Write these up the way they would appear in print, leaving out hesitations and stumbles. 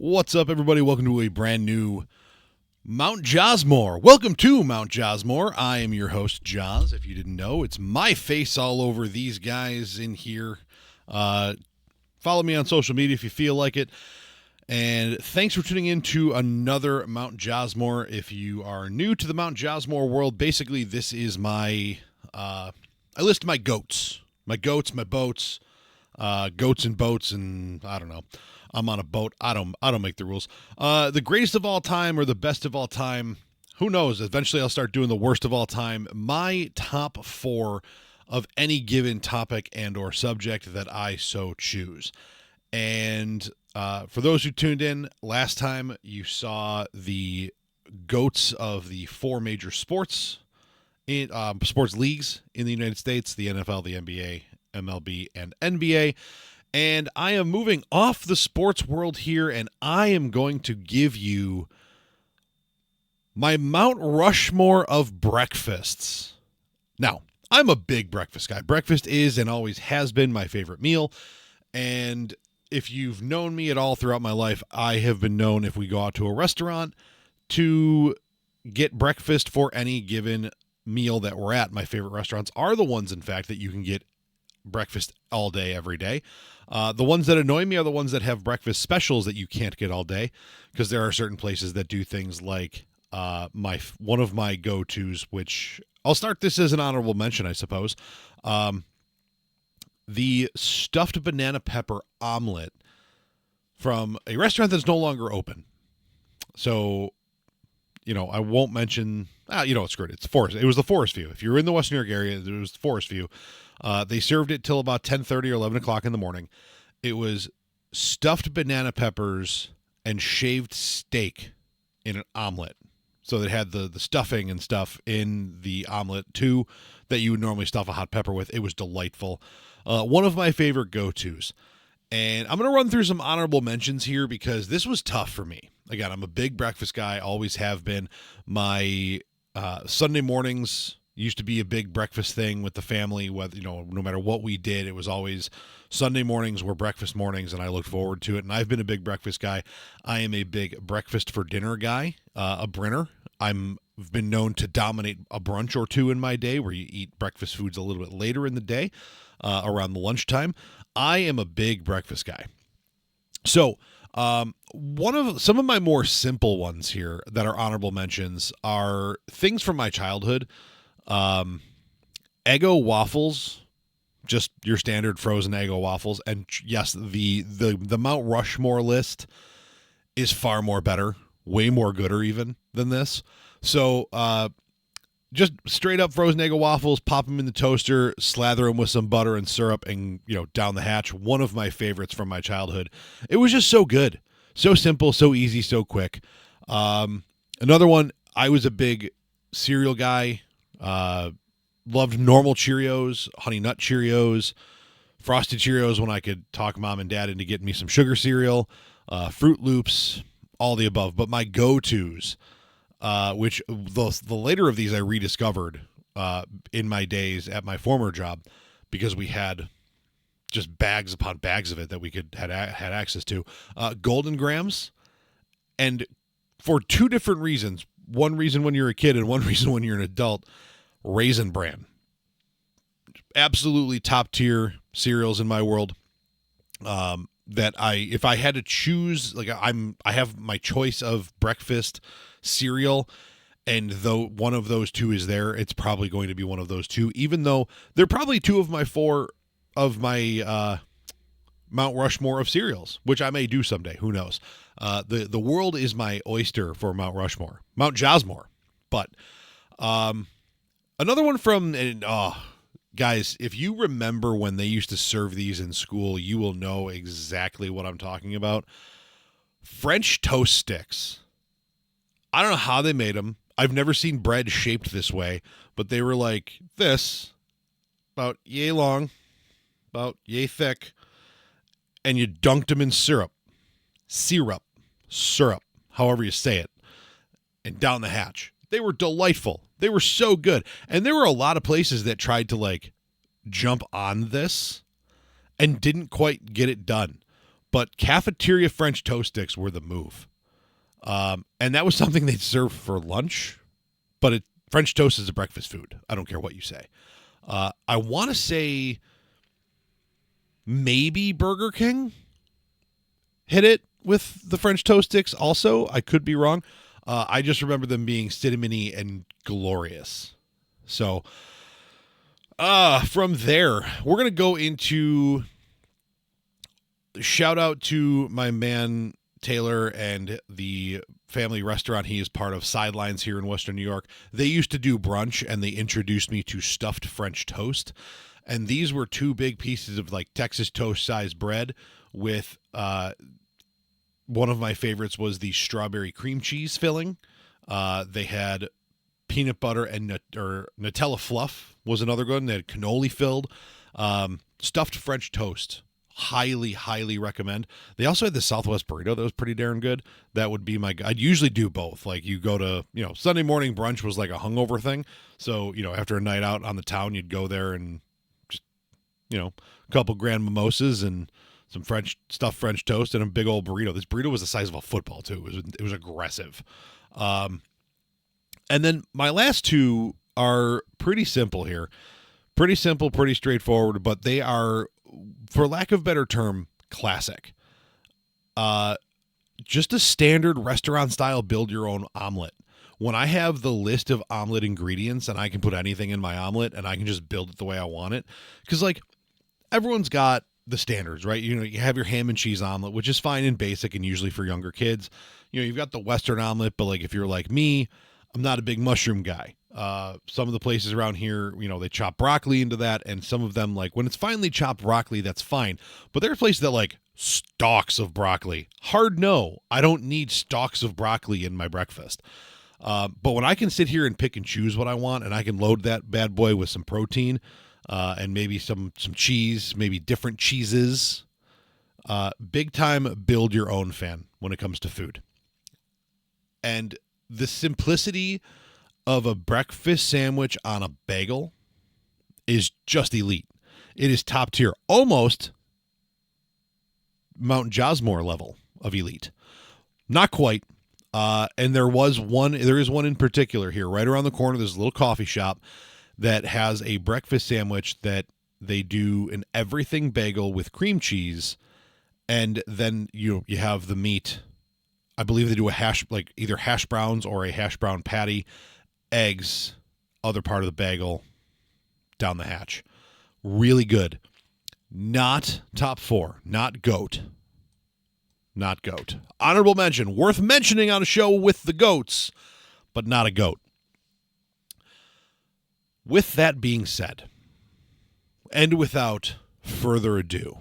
What's up, everybody? Welcome to a brand new Mount Josmore. Welcome to Mount Josmore. I am your host, Jaws. If you didn't know, it's my face all over these guys in here. Follow me on social media if you feel like it. And thanks for tuning in to another Mount Josmore. If you are new to the Mount Josmore world, basically this is my, I list my goats. My goats, my boats, goats and boats, and I don't know. I'm on a boat. I don't make the rules. The greatest of all time or the best of all time, who knows? Eventually I'll start doing the worst of all time. My top 4 of any given topic and or subject that I so choose. And for those who tuned in last time, you saw the goats of the 4 major sports in sports leagues in the United States: the NFL, the NBA, MLB, and NBA. And I am moving off the sports world here, and I am going to give you my Mount Rushmore of breakfasts. Now, I'm a big breakfast guy. Breakfast is and always has been my favorite meal. And if you've known me at all throughout my life, I have been known, if we go out to a restaurant, to get breakfast for any given meal that we're at. My favorite restaurants are the ones, in fact, that you can get breakfast all day, every day. The ones that annoy me are the ones that have breakfast specials that you can't get all day, because there are certain places that do things like one of my go-tos, which I'll start this as an honorable mention, I suppose. The stuffed banana pepper omelet from a restaurant that's no longer open. So, I won't mention. Screw it. It's Forest. It was the Forest View. If you're in the West New York area, it was the Forest View. They served it till about 10:30 or 11 o'clock in the morning. It was stuffed banana peppers and shaved steak in an omelet. So they had the stuffing and stuff in the omelet too that you would normally stuff a hot pepper with. It was delightful. One of my favorite go-tos. And I'm going to run through some honorable mentions here because this was tough for me. Again, I'm a big breakfast guy, always have been. My Sunday mornings used to be a big breakfast thing with the family. Whether no matter what we did, it was always Sunday mornings were breakfast mornings, and I looked forward to it. And I've been a big breakfast guy. I am a big breakfast for dinner guy, a brinner. I've been known to dominate a brunch or two in my day, where you eat breakfast foods a little bit later in the day, around the lunchtime. I am a big breakfast guy. So, some of my more simple ones here that are honorable mentions are things from my childhood. Eggo waffles, just your standard frozen Eggo waffles. And yes, the Mount Rushmore list is far more better, way more gooder even than this. So, just straight up frozen Eggo waffles, pop them in the toaster, slather them with some butter and syrup, and, down the hatch. One of my favorites from my childhood. It was just so good. So simple, so easy, so quick. Another one, I was a big cereal guy. Loved normal Cheerios, Honey Nut Cheerios, Frosted Cheerios when I could talk mom and dad into getting me some sugar cereal, Fruit Loops, all the above. But my go-tos, which the later of these I rediscovered in my days at my former job, because we had just bags upon bags of it that we had access to. Golden Grams, and for 2 different reasons. One reason when you're a kid and one reason when you're an adult. Raisin Bran. Absolutely top tier cereals in my world. That if I had to choose, I have my choice of breakfast cereal, and though one of those 2 is there, it's probably going to be one of those 2, even though they're probably 2 of my 4 of my Mount Rushmore of cereals, which I may do someday. Who knows? The world is my oyster for Mount Rushmore, Mount Josmore. But another one from, guys, if you remember when they used to serve these in school, you will know exactly what I'm talking about. French toast sticks. I don't know how they made them. I've never seen bread shaped this way, but they were like this, about yay long, about yay thick, and you dunked them in syrup, however you say it, and down the hatch. They were delightful. They were so good. And there were a lot of places that tried to jump on this and didn't quite get it done. but cafeteria French toast sticks were the move. And that was something they'd serve for lunch, but French toast is a breakfast food. I don't care what you say. I want to say maybe Burger King hit it with the French toast sticks also. I could be wrong. I just remember them being cinnamony and glorious. So from there, we're going to go into shout out to my man Taylor and the family restaurant he is part of, Sidelines, here in Western New York. They used to do brunch, and they introduced me to stuffed French toast. And these were 2 big pieces of like Texas toast sized bread with one of my favorites was the strawberry cream cheese filling. They had peanut butter and Nutella fluff was another good one. They had cannoli filled. Stuffed French toast. Highly, highly recommend. They also had the Southwest burrito that was pretty darn good. That would be I'd usually do both. Like you go to, Sunday morning brunch was like a hungover thing. So, after a night out on the town, you'd go there and just, a couple grand mimosas and some stuffed French toast and a big old burrito. This burrito was the size of a football too. It was aggressive. And then my last 2 are pretty simple here. Pretty simple, pretty straightforward, but they are, for lack of a better term, classic. Just a standard restaurant-style build-your-own omelet. When I have the list of omelet ingredients and I can put anything in my omelet and I can just build it the way I want it, because, like, everyone's got the standards, right? You have your ham and cheese omelet, which is fine and basic and usually for younger kids. You've got the Western omelet, but, like, if you're like me, I'm not a big mushroom guy. Some of the places around here, they chop broccoli into that, and some of them, like, when it's finely chopped broccoli, that's fine. But there are places that like stalks of broccoli. Hard no, I don't need stalks of broccoli in my breakfast. But when I can sit here and pick and choose what I want, and I can load that bad boy with some protein, and maybe some cheese, maybe different cheeses, big time build your own fan when it comes to food. And the simplicity of a breakfast sandwich on a bagel is just elite. It is top tier, almost Mount Josmore level of elite. Not quite. And there is one in particular here, right around the corner. There's a little coffee shop that has a breakfast sandwich that they do an everything bagel with cream cheese, and then you have the meat. I believe they do either hash browns or a hash brown patty, eggs, other part of the bagel, down the hatch. Really good. Not top 4. Not GOAT. Not GOAT. Honorable mention. Worth mentioning on a show with the GOATs, but not a GOAT. With that being said, and without further ado,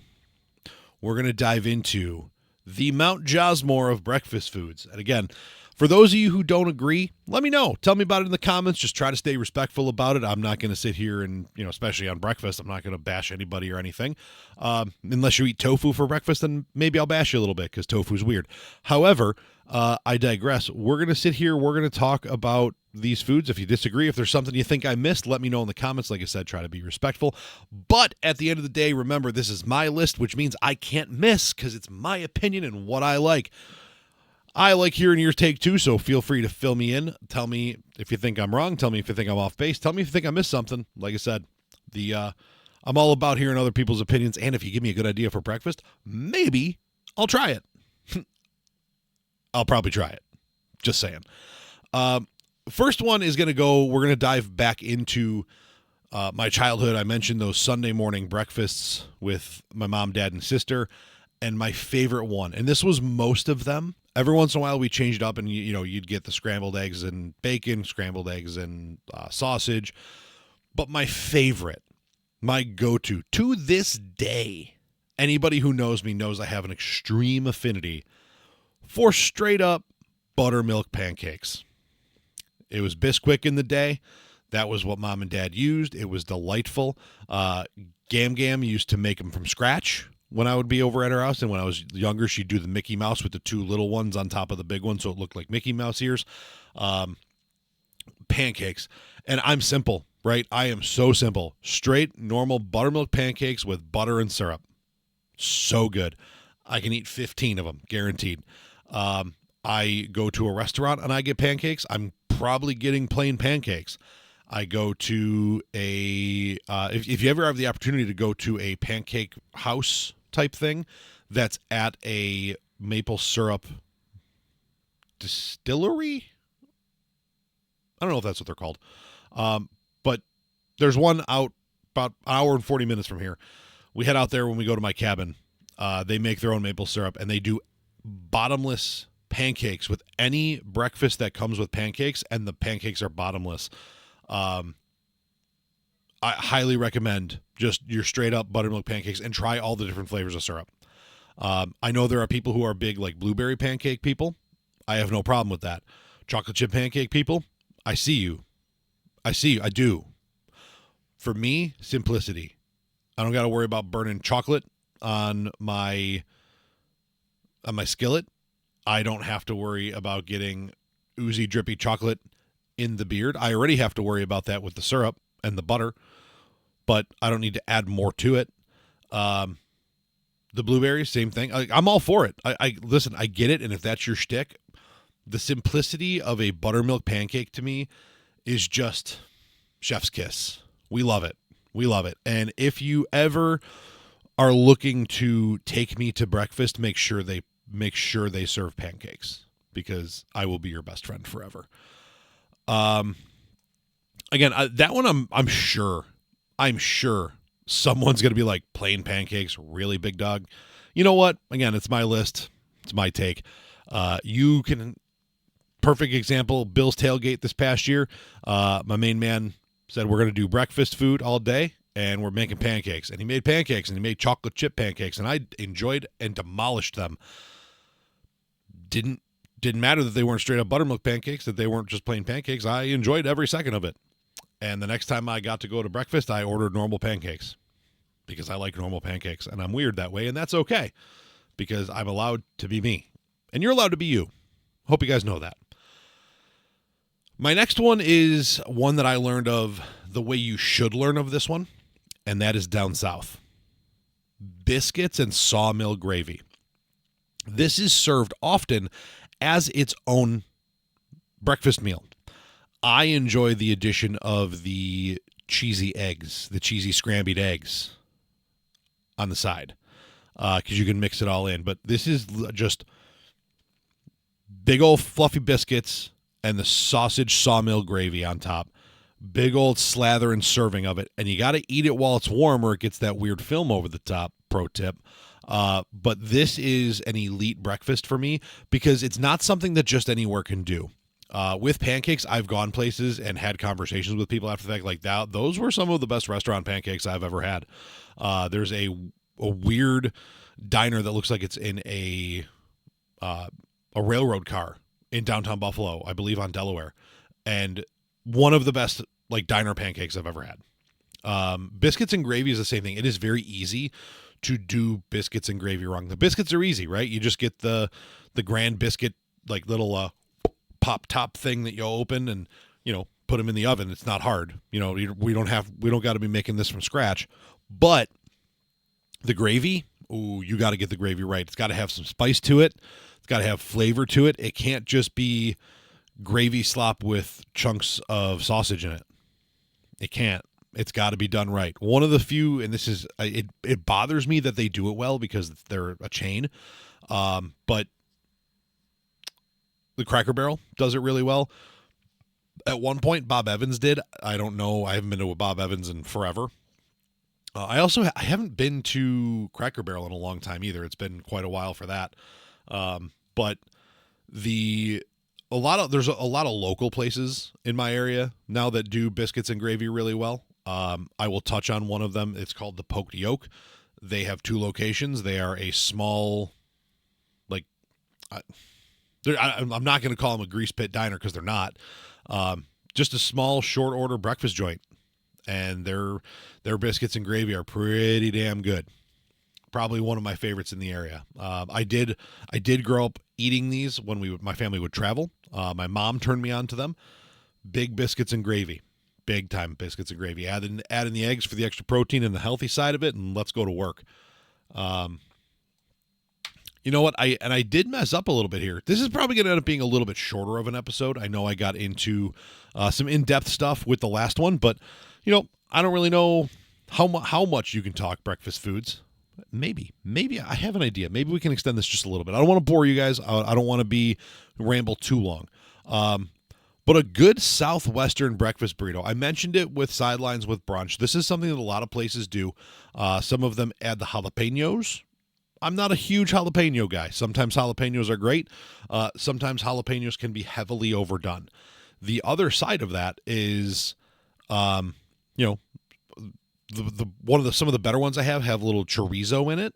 we're going to dive into the Mount Josmore of breakfast foods. And again, for those of you who don't agree, let me know. Tell me about it in the comments. Just try to stay respectful about it. I'm not going to sit here and, especially on breakfast, I'm not going to bash anybody or anything. Unless you eat tofu for breakfast, then maybe I'll bash you a little bit because tofu's weird. However, I digress. We're going to sit here. We're going to talk about these foods. If you disagree, if there's something you think I missed, let me know in the comments. Like I said, try to be respectful. But at the end of the day, remember, this is my list, which means I can't miss because it's my opinion and what I like. I like hearing your take too, so feel free to fill me in. Tell me if you think I'm wrong. Tell me if you think I'm off base. Tell me if you think I missed something. Like I said, I'm all about hearing other people's opinions, and if you give me a good idea for breakfast, maybe I'll try it. I'll probably try it. Just saying. First one is we're going to dive back into my childhood. I mentioned those Sunday morning breakfasts with my mom, dad, and sister, and my favorite one, and this was most of them. Every once in a while we changed up and, you'd get the scrambled eggs and bacon, scrambled eggs and sausage. But my favorite, my go-to, to this day, anybody who knows me knows I have an extreme affinity for straight up buttermilk pancakes. It was Bisquick in the day. That was what mom and dad used. It was delightful. Gam Gam used to make them from scratch when I would be over at her house. And when I was younger, she'd do the Mickey Mouse with the 2 little ones on top of the big one, so it looked like Mickey Mouse ears. Pancakes. And I'm simple, right? I am so simple. Straight, normal buttermilk pancakes with butter and syrup. So good. I can eat 15 of them, guaranteed. I go to a restaurant and I get pancakes. I'm probably getting plain pancakes. I go to if you ever have the opportunity to go to a pancake house type thing that's at a maple syrup distillery. I don't know if that's what they're called. But there's one out about an hour and 40 minutes from here. We head out there when we go to my cabin. They make their own maple syrup, and they do bottomless pancakes with any breakfast that comes with pancakes, and the pancakes are bottomless. I highly recommend just your straight up buttermilk pancakes and try all the different flavors of syrup. I know there are people who are big like blueberry pancake people. I have no problem with that. Chocolate chip pancake people, I see you. I do. For me, simplicity. I don't got to worry about burning chocolate on my skillet. I don't have to worry about getting oozy, drippy chocolate in the beard. I already have to worry about that with the syrup and the butter, but I don't need to add more to it. The blueberries, same thing. I'm all for it. I listen, I get it, and if that's your shtick, the simplicity of a buttermilk pancake to me is just chef's kiss. We love it. We love it. And if you ever are looking to take me to breakfast, make sure they serve pancakes, because I will be your best friend forever. Again, that one I'm sure someone's going to be like, plain pancakes, really, big dog? You know what? Again, it's my list. It's my take. You can, perfect example, Bill's Tailgate this past year. My main man said, we're going to do breakfast food all day, and we're making pancakes. And he made pancakes, and he made chocolate chip pancakes, and I enjoyed and demolished them. Didn't matter that they weren't straight up buttermilk pancakes, that they weren't just plain pancakes. I enjoyed every second of it. And the next time I got to go to breakfast, I ordered normal pancakes, because I like normal pancakes, and I'm weird that way, and that's okay, because I'm allowed to be me, and you're allowed to be you. Hope you guys know that. My next one is one that I learned of the way you should learn of this one, and that is down south. Biscuits and sawmill gravy. This is served often as its own breakfast meal. I enjoy the addition of the cheesy eggs, the cheesy scrambled eggs on the side, because you can mix it all in. But this is just big old fluffy biscuits and the sausage sawmill gravy on top. Big old slather and serving of it. And you got to eat it while it's warm or it gets that weird film over the top, pro tip. But this is an elite breakfast for me, because it's not something that just anywhere can do. With pancakes, I've gone places and had conversations with people after the fact like that. Those were some of the best restaurant pancakes I've ever had. There's a weird diner that looks like it's in a railroad car in downtown Buffalo, I believe on Delaware, and one of the best like diner pancakes I've ever had. Biscuits and gravy is the same thing. It is very easy to do biscuits and gravy wrong. The biscuits are easy, right? You just get the Grand Biscuit, like little pop top thing that you open and, put them in the oven. It's not hard. We don't got to be making this from scratch. But the gravy, you got to get the gravy right. It's got to have some spice to it. It's got to have flavor to it. It can't just be gravy slop with chunks of sausage in it. It can't. It's got to be done right. One of the few, and this is, it bothers me that they do it well because they're a chain, but the Cracker Barrel does it really well. At one point, Bob Evans did. I don't know. I haven't been to a Bob Evans in forever. I haven't been to Cracker Barrel in a long time either. It's been quite a while for that. But there's a lot of local places in my area now that do biscuits and gravy really well. I will touch on one of them. It's called the Poked Yolk. They have two locations. They are a small, like, I'm not going to call them a grease pit diner because they're not. Just a small short order breakfast joint, and their biscuits and gravy are pretty damn good. Probably one of my favorites in the area. I did grow up eating these when my family would travel. My mom turned me on to them. Big biscuits and gravy. Big time biscuits and gravy. Add in the eggs for the extra protein and the healthy side of it, and let's go to work. You know what? I did mess up a little bit here. This is probably going to end up being a little bit shorter of an episode. I know I got into some in-depth stuff with the last one, but I don't really know how much you can talk breakfast foods. Maybe I have an idea. Maybe we can extend this just a little bit. I don't want to bore you guys. I don't want to ramble too long. But a good Southwestern breakfast burrito. I mentioned it with sidelines with brunch. This is something that a lot of places do. Some of them add the jalapenos. I'm not a huge jalapeno guy. Sometimes jalapenos are great. Sometimes jalapenos can be heavily overdone. The other side of that is, some of the better ones I have a little chorizo in it.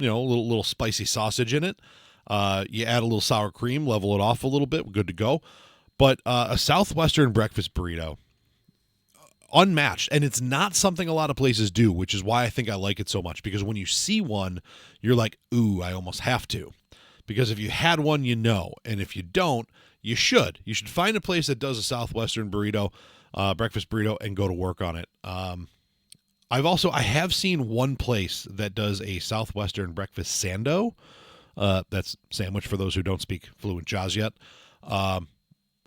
A little spicy sausage in it. You add a little sour cream, level it off a little bit. We're good to go. But a Southwestern breakfast burrito, unmatched, and it's not something a lot of places do, which is why I think I like it so much, because when you see one, you're like, ooh, I almost have to. Because if you had one, and if you don't, you should. You should find a place that does a Southwestern burrito, breakfast burrito, and go to work on it. I have seen one place that does a Southwestern breakfast sando. That's sandwich for those who don't speak fluent Jaws yet.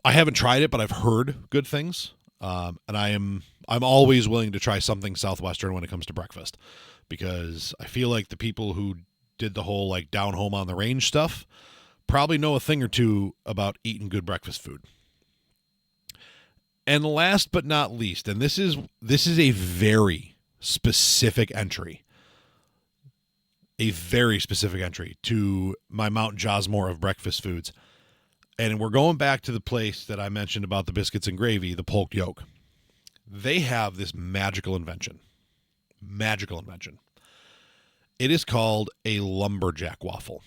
I haven't tried it, but I've heard good things. And I'm always willing to try something Southwestern when it comes to breakfast, because I feel like the people who did the whole like down home on the range stuff probably know a thing or two about eating good breakfast food. And last but not least, and this is a very specific entry. A very specific entry to my Mount Josmore of breakfast foods. And we're going back to the place that I mentioned about the biscuits and gravy, the Polk Yolk. They have this magical invention. It is called a lumberjack waffle.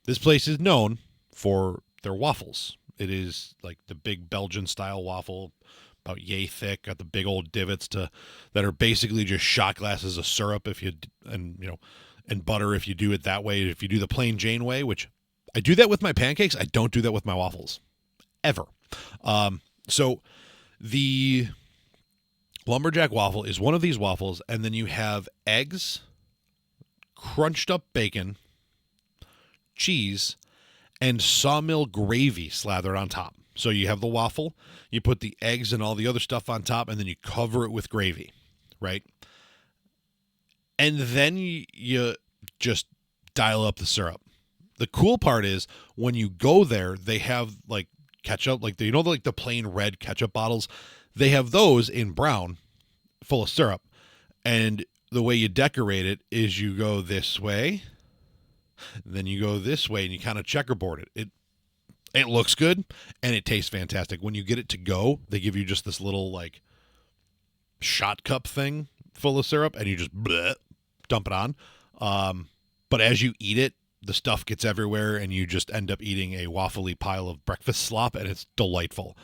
This place is known for their waffles. It is like the big Belgian style waffle, about yay thick, got the big old divots that are basically just shot glasses of syrup and butter if you do it that way. If you do the plain Jane way, which I do that with my pancakes, I don't do that with my waffles ever. So the lumberjack waffle is one of these waffles, and then you have eggs, crunched up bacon, cheese, and sawmill gravy slathered on top. So you have the waffle, you put the eggs and all the other stuff on top, and then you cover it with gravy, right? And then you just dial up the syrup. The cool part is when you go there, they have like ketchup, like the plain red ketchup bottles. They have those in brown, full of syrup. And the way you decorate it is you go this way, then you go this way, and you kind of checkerboard it. It looks good, and it tastes fantastic. When you get it to go, they give you just this little like shot cup thing full of syrup, and you just dump it on. But as you eat it, the stuff gets everywhere, and you just end up eating a waffly pile of breakfast slop, and it's delightful.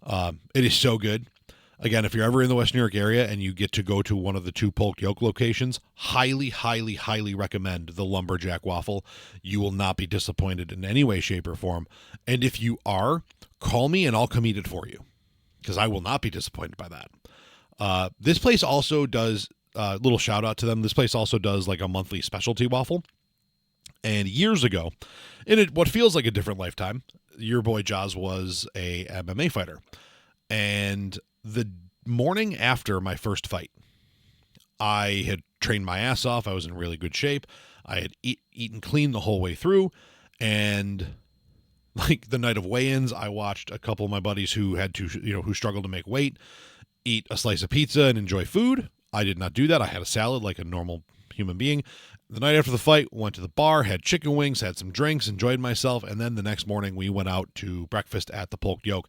It is so good. Again, if you're ever in the West New York area and you get to go to one of the two Polk Yolk locations, highly, highly, highly recommend the Lumberjack Waffle. You will not be disappointed in any way, shape, or form. And if you are, call me and I'll come eat it for you, because I will not be disappointed by that. This place also does, little shout out to them, this place also does like a monthly specialty waffle. And years ago, in what feels like a different lifetime, your boy Jaws was a MMA fighter. And the morning after my first fight, I had trained my ass off. I was in really good shape. I had eaten clean the whole way through. And like the night of weigh-ins, I watched a couple of my buddies who who struggled to make weight, eat a slice of pizza and enjoy food. I did not do that. I had a salad like a normal human being. The night after the fight, went to the bar, had chicken wings, had some drinks, enjoyed myself. And then the next morning we went out to breakfast at the Polk Yolk.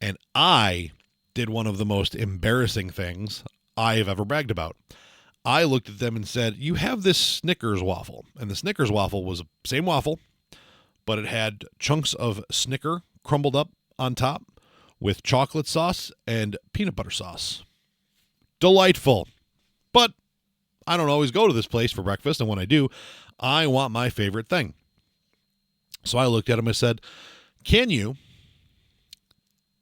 And I did one of the most embarrassing things I have ever bragged about. I looked at them and said, you have this Snickers waffle. And the Snickers waffle was the same waffle, but it had chunks of Snicker crumbled up on top with chocolate sauce and peanut butter sauce. Delightful. But I don't always go to this place for breakfast, and when I do, I want my favorite thing. So I looked at him and said, can you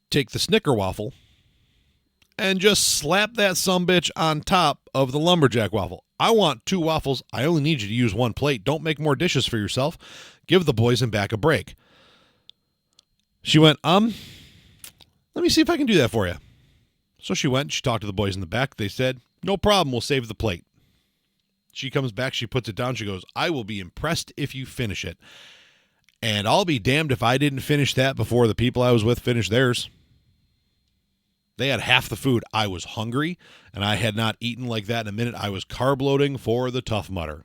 take the Snicker waffle and just slap that sumbitch on top of the Lumberjack waffle? I want 2 waffles. I only need you to use 1 plate. Don't make more dishes for yourself. Give the boys in back a break. She went, let me see if I can do that for you. So she went, she talked to the boys in the back. They said, no problem, we'll save the plate. She comes back, she puts it down, she goes, I will be impressed if you finish it. And I'll be damned if I didn't finish that before the people I was with finished theirs. They had half the food. I was hungry, and I had not eaten like that in a minute. I was carb loading for the Tough Mudder.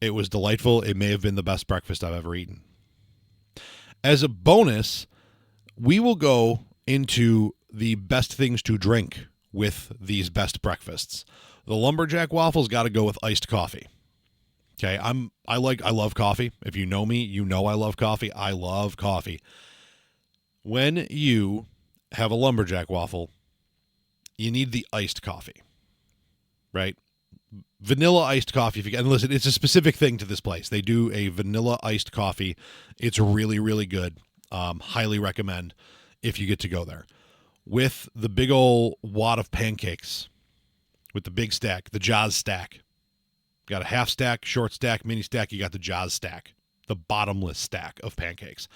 It was delightful. It may have been the best breakfast I've ever eaten. As a bonus, we will go into the best things to drink with these best breakfasts. The Lumberjack waffles got to go with iced coffee. Okay, I love coffee. If you know me, you know I love coffee. I love coffee. When you have a Lumberjack waffle, you need the iced coffee, right? Vanilla iced coffee. If you can, and listen, it's a specific thing to this place. They do a vanilla iced coffee. It's really, really good. Highly recommend if you get to go there. With the big old wad of pancakes, with the big stack, the Jaws stack. Got a half stack, short stack, mini stack. You got the Jaws stack, the bottomless stack of pancakes.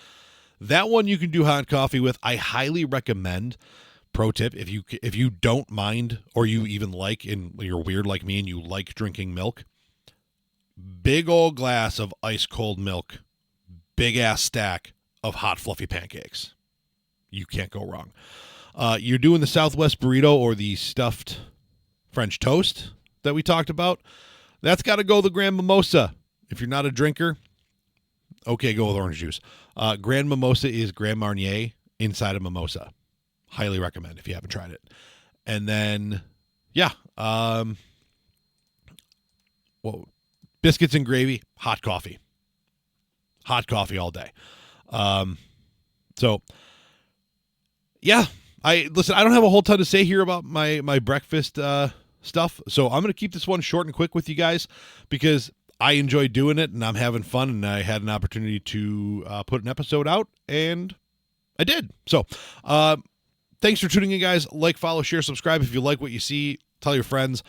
That one you can do hot coffee with. I highly recommend. Pro tip: if you don't mind, or you even like, and you're weird like me and you like drinking milk, big old glass of ice cold milk, big ass stack of hot fluffy pancakes. You can't go wrong. You're doing the Southwest burrito or the stuffed French toast that we talked about. That's got to go the Grand Mimosa. If you're not a drinker, okay, go with orange juice. Grand Mimosa is Grand Marnier inside a mimosa. Highly recommend if you haven't tried it. And then, biscuits and gravy, hot coffee. Hot coffee all day. I don't have a whole ton to say here about my breakfast stuff. So I'm going to keep this one short and quick with you guys because I enjoy doing it and I'm having fun, and I had an opportunity to put an episode out, and I did. So thanks for tuning in, guys. Like, follow, share, subscribe if you like what you see. Tell your friends.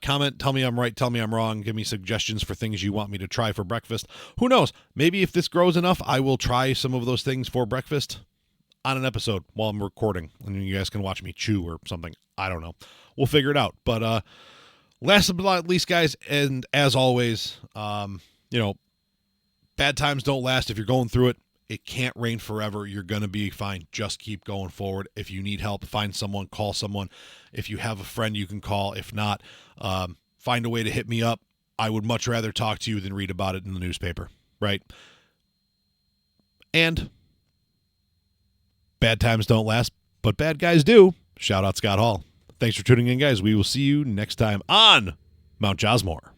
Comment. Tell me I'm right. Tell me I'm wrong. Give me suggestions for things you want me to try for breakfast. Who knows? Maybe if this grows enough, I will try some of those things for breakfast on an episode while I'm recording, and you guys can watch me chew or something. I don't know. We'll figure it out. But last but not least, guys, and as always, bad times don't last. If you're going through it, it can't rain forever. You're going to be fine. Just keep going forward. If you need help, find someone, call someone. If you have a friend you can call. If not, find a way to hit me up. I would much rather talk to you than read about it in the newspaper, right? And bad times don't last, but bad guys do. Shout out Scott Hall. Thanks for tuning in, guys. We will see you next time on Mount Josmore.